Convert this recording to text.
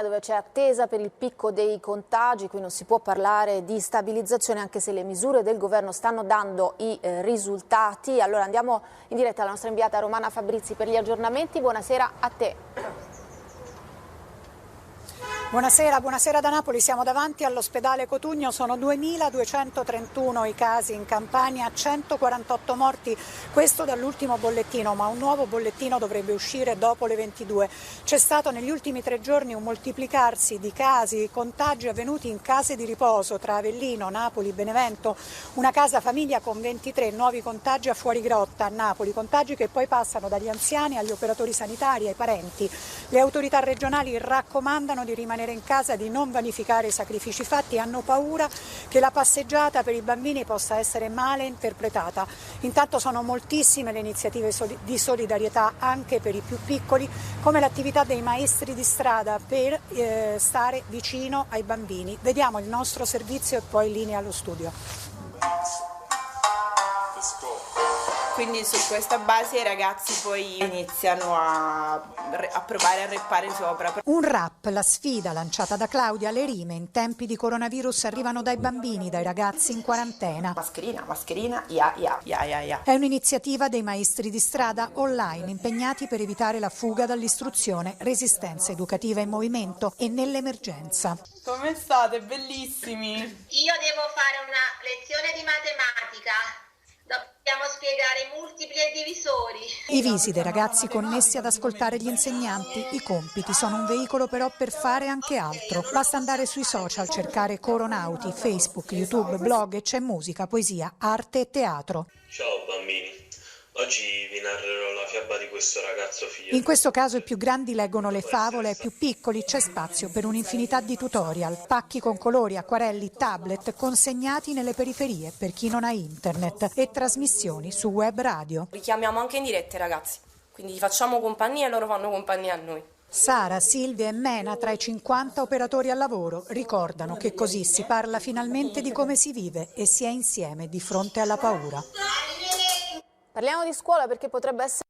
Dove c'è attesa per il picco dei contagi, qui non si può parlare di stabilizzazione anche se le misure del governo stanno dando i risultati. Allora andiamo in diretta alla nostra inviata Romana Fabrizi per gli aggiornamenti. Buonasera a te. Buonasera da Napoli, siamo davanti all'ospedale Cotugno, sono 2.231 i casi in Campania, 148 morti, questo dall'ultimo bollettino, ma un nuovo bollettino dovrebbe uscire dopo le 22. C'è stato negli ultimi 3 giorni un moltiplicarsi di casi, contagi avvenuti in case di riposo tra Avellino, Napoli, Benevento, una casa famiglia con 23 nuovi contagi a Fuorigrotta, a Napoli, contagi che poi passano dagli anziani agli operatori sanitari, ai parenti. Le autorità regionali raccomandano di rimanere in casa, di non vanificare i sacrifici fatti, hanno paura che la passeggiata per i bambini possa essere male interpretata. Intanto sono moltissime le iniziative di solidarietà anche per i più piccoli, come l'attività dei maestri di strada per stare vicino ai bambini. Vediamo il nostro servizio e poi linea allo studio. Quindi su questa base i ragazzi poi iniziano a provare a rappare sopra. Un rap, la sfida lanciata da Claudia, le rime in tempi di coronavirus arrivano dai bambini, dai ragazzi in quarantena. Mascherina, ya. È un'iniziativa dei maestri di strada online impegnati per evitare la fuga dall'istruzione, resistenza educativa in movimento e nell'emergenza. Come state? Bellissimi! Io devo fare una lezione di matematica. Dobbiamo spiegare multipli e divisori. I visi dei ragazzi connessi ad ascoltare gli insegnanti. I compiti sono un veicolo però per fare anche altro. Basta andare sui social, cercare Coronauti, Facebook, YouTube, blog e c'è musica, poesia, arte e teatro. Ciao bambini, oggi vi narrerò la fiaba di questo ragazzo fiero. In questo caso i più grandi leggono le favole, ai più piccoli c'è spazio per un'infinità di tutorial, pacchi con colori, acquarelli, tablet consegnati nelle periferie per chi non ha internet e trasmissioni su web radio. Li chiamiamo anche in diretta, ragazzi, quindi facciamo compagnia e loro fanno compagnia a noi. Sara, Silvia e Mena, tra i 50 operatori al lavoro, ricordano che così si parla finalmente di come si vive e si è insieme di fronte alla paura. Parliamo di scuola perché potrebbe essere